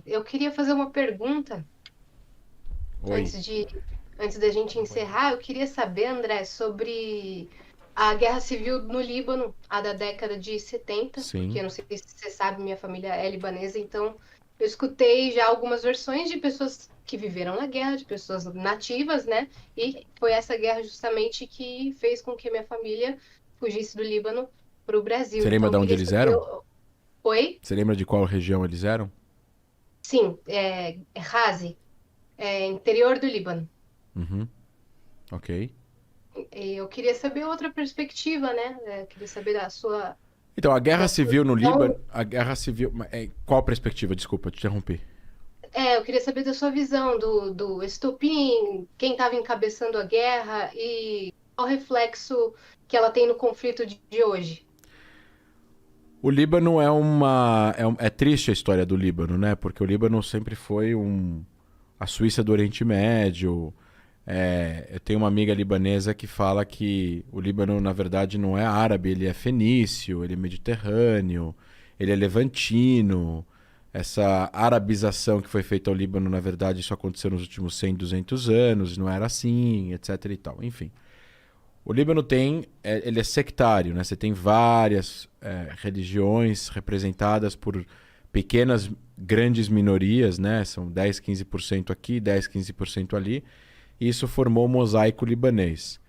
Eu queria fazer uma pergunta Oi. antes de, antes da gente encerrar. Eu queria saber, André, sobre a Guerra Civil no Líbano, a da década de 70, porque Sim. eu não sei se você sabe, minha família é libanesa, então eu escutei já algumas versões de pessoas que viveram na guerra, de pessoas nativas, né? E foi essa guerra justamente que fez com que a minha família fugisse do Líbano para o Brasil. Você lembra Então eu de onde queria eles saber. eram? Oi? Você lembra de qual região eles eram? Sim, é Razi, interior do Líbano. Uhum. Ok. E eu queria saber outra perspectiva, né? Queria saber Então, a guerra da sua civil no Líbano. visão. A guerra civil. Qual perspectiva? Desculpa, te interrompi. Eu queria saber da sua visão do estopim, quem estava encabeçando a guerra e qual o reflexo que ela tem no conflito de hoje. O Líbano é uma. É triste a história do Líbano, né? Porque o Líbano sempre foi a Suíça do Oriente Médio. Eu tenho uma amiga libanesa que fala que o Líbano, na verdade, não é árabe, ele é fenício, ele é mediterrâneo, ele é levantino. Essa arabização que foi feita ao Líbano, na verdade, isso aconteceu nos últimos 100, 200 anos, não era assim, etc e tal. Enfim, o Líbano ele é sectário, né? Você tem várias religiões representadas por pequenas, grandes minorias, né? São 10, 15% aqui, 10, 15% ali. E isso formou o mosaico libanês.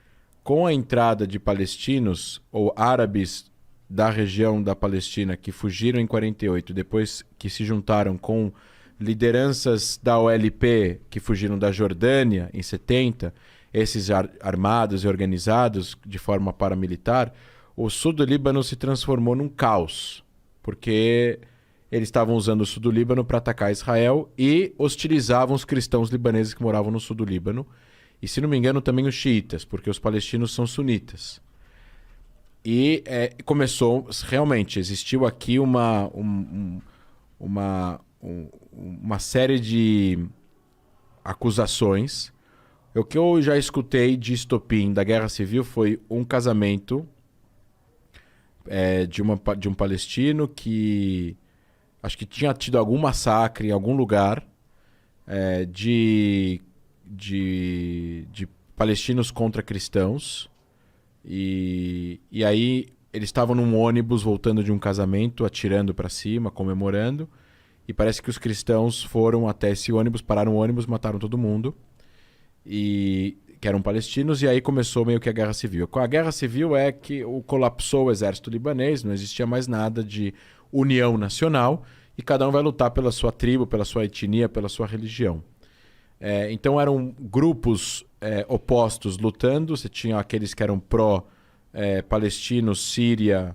Com a entrada de palestinos ou árabes da região da Palestina que fugiram em 48, depois que se juntaram com lideranças da OLP que fugiram da Jordânia em 70, esses armados e organizados de forma paramilitar, o sul do Líbano se transformou num caos, porque eles estavam usando o sul do Líbano para atacar Israel e hostilizavam os cristãos libaneses que moravam no sul do Líbano. E, se não me engano, também os xiitas, porque os palestinos são sunitas. E começou, realmente, existiu aqui uma, uma série de acusações. O que eu já escutei de estopim da Guerra Civil foi um casamento de um palestino que acho que tinha tido algum massacre em algum lugar é, de, de palestinos contra cristãos. E aí eles estavam num ônibus voltando de um casamento, atirando para cima, comemorando. E parece que os cristãos foram até esse ônibus, pararam o ônibus, mataram todo mundo. E que eram palestinos, e aí começou meio que a guerra civil. A guerra civil é que colapsou o exército libanês, não existia mais nada de união nacional, e cada um vai lutar pela sua tribo, pela sua etnia, pela sua religião. Então eram grupos opostos lutando, você tinha aqueles que eram pró-palestinos, Síria,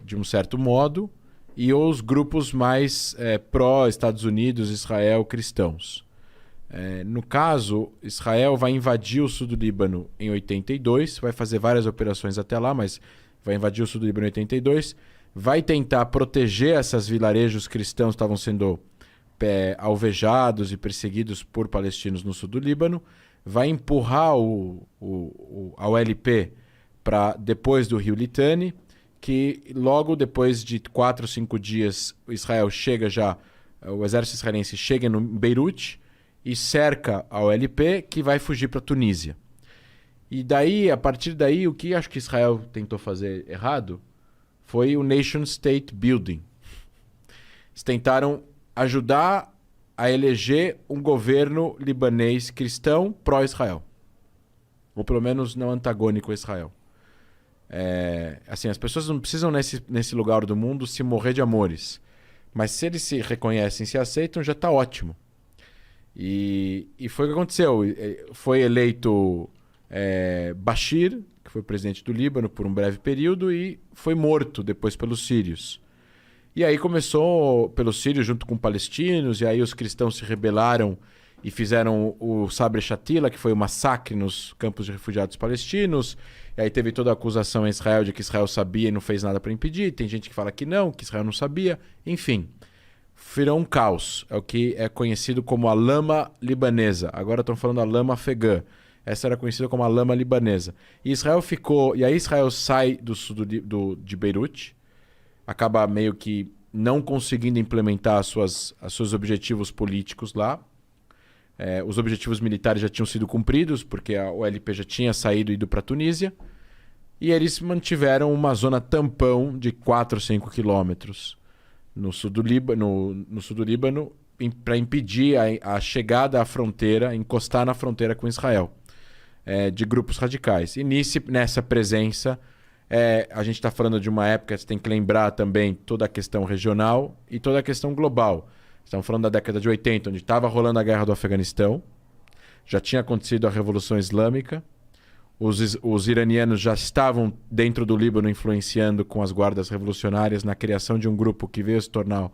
de um certo modo, e os grupos mais pró-Estados Unidos, Israel, cristãos. No caso, Israel vai invadir o sul do Líbano em 82, vai fazer várias operações até lá, mas vai invadir o sul do Líbano em 82, vai tentar proteger esses vilarejos cristãos que estavam sendo alvejados e perseguidos por palestinos no sul do Líbano, vai empurrar a OLP para depois do rio Litani, que logo depois de 4 ou 5 dias Israel chega já, o exército israelense chega em Beirute e cerca a OLP, que vai fugir para a Tunísia. E daí, a partir daí, o que acho que Israel tentou fazer errado foi o nation state building. Eles tentaram ajudar a eleger um governo libanês cristão pró-Israel. Ou pelo menos não antagônico a Israel. Assim, as pessoas não precisam nesse lugar do mundo se morrer de amores. Mas se eles se reconhecem, se aceitam, já está ótimo. E foi o que aconteceu. Foi eleito Bashir, que foi presidente do Líbano por um breve período, e foi morto depois pelos sírios. E aí começou pelos sírios junto com palestinos, e aí os cristãos se rebelaram e fizeram o Sabra Shatila, que foi o massacre nos campos de refugiados palestinos. E aí teve toda a acusação a Israel de que Israel sabia e não fez nada para impedir. Tem gente que fala que não, que Israel não sabia. Enfim, virou um caos. É o que é conhecido como a lama libanesa. Agora estão falando a lama afegã. Essa era conhecida como a lama libanesa. E Israel ficou... E aí Israel sai do sul de Beirute, acaba meio que não conseguindo implementar os seus objetivos políticos lá. Os objetivos militares já tinham sido cumpridos, porque a OLP já tinha saído e ido para a Tunísia. E eles mantiveram uma zona tampão de 4 ou 5 quilômetros no sul do Líbano para impedir a chegada à fronteira, encostar na fronteira com Israel, de grupos radicais. E nessa presença, a gente está falando de uma época, você tem que lembrar também toda a questão regional e toda a questão global. Estamos falando da década de 80, onde estava rolando a guerra do Afeganistão, já tinha acontecido a Revolução Islâmica, os iranianos já estavam dentro do Líbano influenciando com as guardas revolucionárias na criação de um grupo que veio se tornar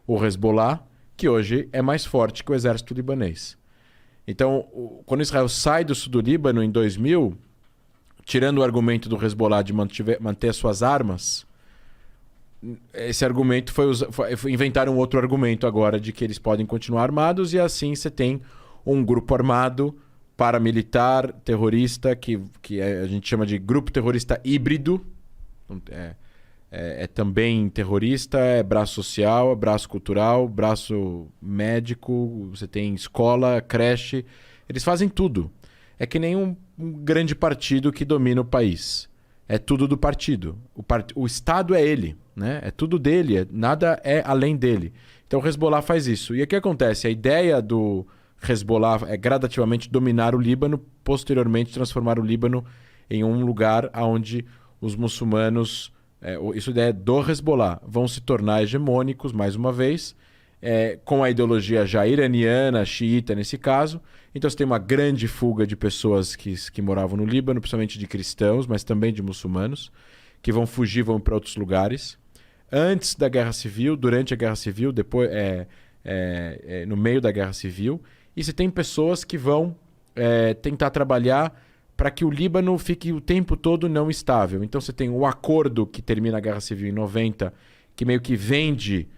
o Hezbollah, que hoje é mais forte que o exército libanês. Então, quando Israel sai do sul do Líbano em 2000, tirando o argumento do Hezbollah de manter as suas armas, esse argumento inventaram outro argumento agora de que eles podem continuar armados, e assim você tem um grupo armado paramilitar, terrorista, que a gente chama de grupo terrorista híbrido. Também terrorista, é braço social, é braço cultural, braço médico, você tem escola, creche, eles fazem tudo. É que nem um grande partido que domina o país. É tudo do partido. O Estado é ele, né? É tudo dele, nada é além dele. Então o Hezbollah faz isso. E o que acontece? A ideia do Hezbollah é gradativamente dominar o Líbano, posteriormente transformar o Líbano em um lugar onde os muçulmanos, isso é do Hezbollah, vão se tornar hegemônicos, mais uma vez, com a ideologia já iraniana, xiita nesse caso. Então você tem uma grande fuga de pessoas que moravam no Líbano, principalmente de cristãos, mas também de muçulmanos, que vão fugir, vão para outros lugares. Antes da Guerra Civil, durante a Guerra Civil, depois, no meio da Guerra Civil. E você tem pessoas que vão tentar trabalhar para que o Líbano fique o tempo todo não estável. Então você tem o acordo que termina a Guerra Civil em 90, que meio que vende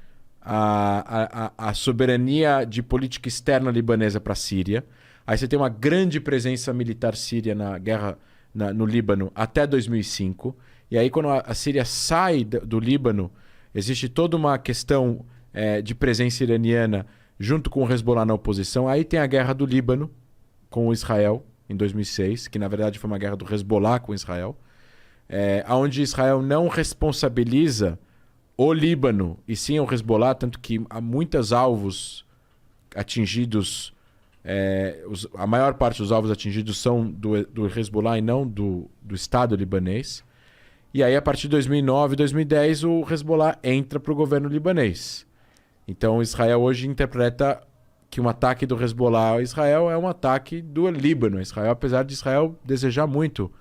a soberania de política externa libanesa para a Síria. Aí você tem uma grande presença militar síria na guerra no Líbano até 2005. E aí quando a Síria sai do Líbano, existe toda uma questão de presença iraniana junto com o Hezbollah na oposição. Aí tem a guerra do Líbano com o Israel em 2006, que na verdade foi uma guerra do Hezbollah com Israel, onde Israel não responsabiliza o Líbano e sim o Hezbollah, tanto que há muitos alvos atingidos, a maior parte dos alvos atingidos são do Hezbollah e não do Estado libanês. E aí, a partir de 2009 e 2010, o Hezbollah entra para o governo libanês. Então, Israel hoje interpreta que um ataque do Hezbollah a Israel é um ataque do Líbano a Israel, apesar de Israel desejar muito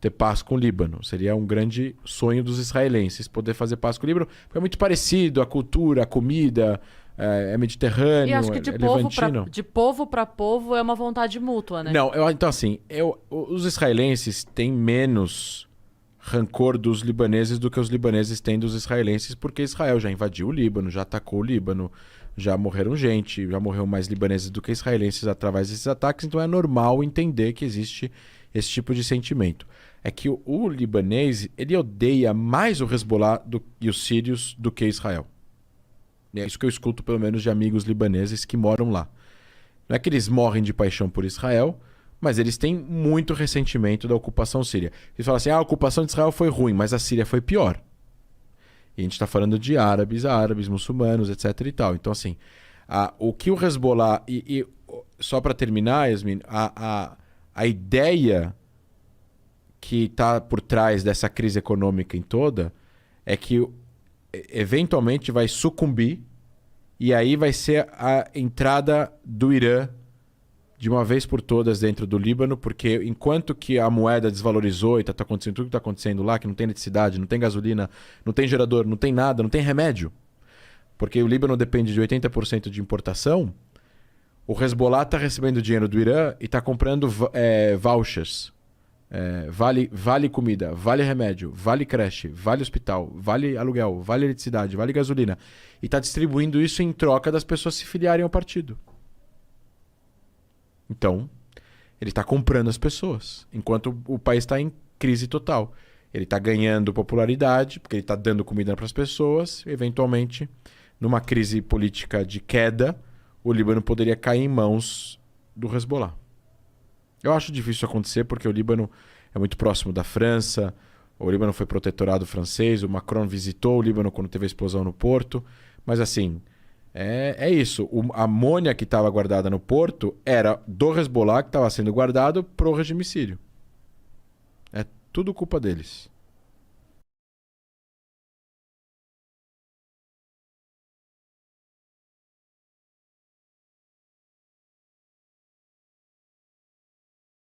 ter paz com o Líbano. Seria um grande sonho dos israelenses poder fazer paz com o Líbano, porque é muito parecido a cultura, a comida, é mediterrâneo, e acho que levantino. De povo para povo é uma vontade mútua, né? Não, então assim, os israelenses têm menos rancor dos libaneses do que os libaneses têm dos israelenses, porque Israel já invadiu o Líbano, já atacou o Líbano, já morreram gente, já morreram mais libaneses do que israelenses através desses ataques, então é normal entender que existe esse tipo de sentimento. É que o libanês, ele odeia mais o Hezbollah e os sírios do que Israel. É isso que eu escuto, pelo menos, de amigos libaneses que moram lá. Não é que eles morrem de paixão por Israel, mas eles têm muito ressentimento da ocupação síria. Eles falam assim, a ocupação de Israel foi ruim, mas a Síria foi pior. E a gente está falando de árabes, muçulmanos, etc. e tal. Então, assim, o que o Hezbollah... E só para terminar, Yasmin, a ideia que está por trás dessa crise econômica em toda é que eventualmente vai sucumbir e aí vai ser a entrada do Irã de uma vez por todas dentro do Líbano, porque enquanto que a moeda desvalorizou e está acontecendo tudo que está acontecendo lá, que não tem eletricidade, não tem gasolina, não tem gerador, não tem nada, não tem remédio, porque o Líbano depende de 80% de importação, o Hezbollah está recebendo dinheiro do Irã e está comprando vouchers. Vale comida, vale remédio, vale creche, vale hospital, vale aluguel, vale eletricidade, vale gasolina. E está distribuindo isso em troca das pessoas se filiarem ao partido. Então, ele está comprando as pessoas, enquanto o país está em crise total. Ele está ganhando popularidade, porque ele está dando comida para as pessoas. Eventualmente, numa crise política de queda, o Líbano poderia cair em mãos do Hezbollah. Eu acho difícil isso acontecer, porque o Líbano é muito próximo da França. O Líbano foi protetorado francês. O Macron visitou o Líbano quando teve a explosão no porto. Mas assim, é isso. A amônia que estava guardada no porto era do Hezbollah, que estava sendo guardado pro regime sírio. É tudo culpa deles.